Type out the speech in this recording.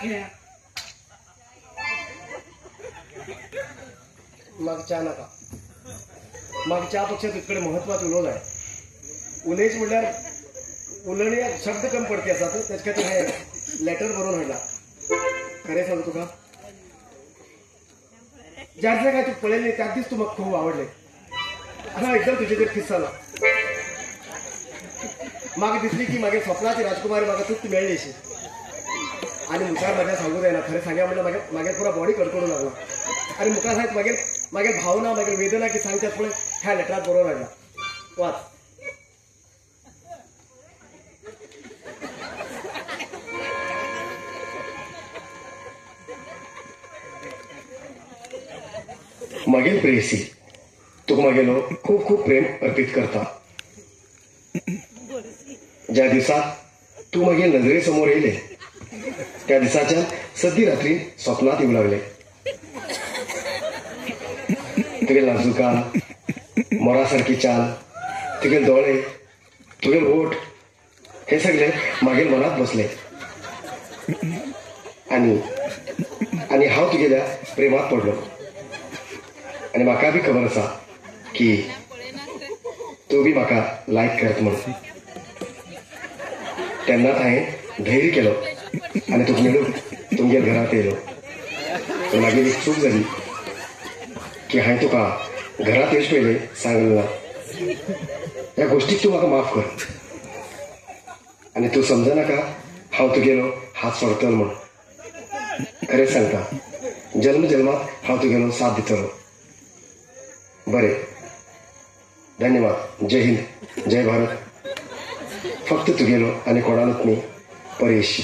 खेळा मग चहा नका मग चहापेक्षा तिकडे महत्वाचा उलोज आहे उलेच म्हटल्यावर उलणे शब्द कमी पडते असतात त्याच्यात हे लेटर भरून हाडला खरे सांगतो का ज्याचं काय तू पळेल नाही त्याच दिवस तू मग खूप आवडले हा एकदम तुझे ते किस्साला मागे दिसली की मागे स्वप्नाची राजकुमारी मागे तूच मिळली अशी आणि मुखार माझ्या सांगू द्या ना खरं सांगा म्हणजे मागे मागे पुरा बॉडी कडकडून लागला आणि मुखार साहेब मागे मागे भावना मागे वेदना की सांगतात पुढे ह्या लेटरात बरोबर लागला वाच मागील प्रेयसी तुका मागेलो खूप खूप प्रेम अर्पित करता ज्या दिवसात तू मागे नजरेसमोर येले त्या दिवसाच्या सद्दी रात्री स्वप्नात येऊ लागले तुगे नाजुकान मोरासारखी चाल तुगे डोळे तुगे ओठ हे सगळे मागील मनात बसले आणि हांव तुगेल्या प्रेमात पडलो आणि म्हाका बी खबर आसा की तू बी म्हाका लायक करत म्हणून तेन्नाच हांवें धैर्य केलो आणि तुका मेळून तुमच्या घरात येयलो पण मागीर एक चूक जाली की हांवें तुका घरात येवचे पयलीं सांगलें ना ह्या गोश्टीक तूं म्हाका माफ कर आणि तूं समजनाका हांव तुगेलो हात सोडतलो म्हूण खरें सांगता जन्म जन्मात हांव तुगेलो साथ दितलो बरे धन्यवाद जय हिंद जय भारत फक्त तुगेलो आणि कोणानूच न्ही परेश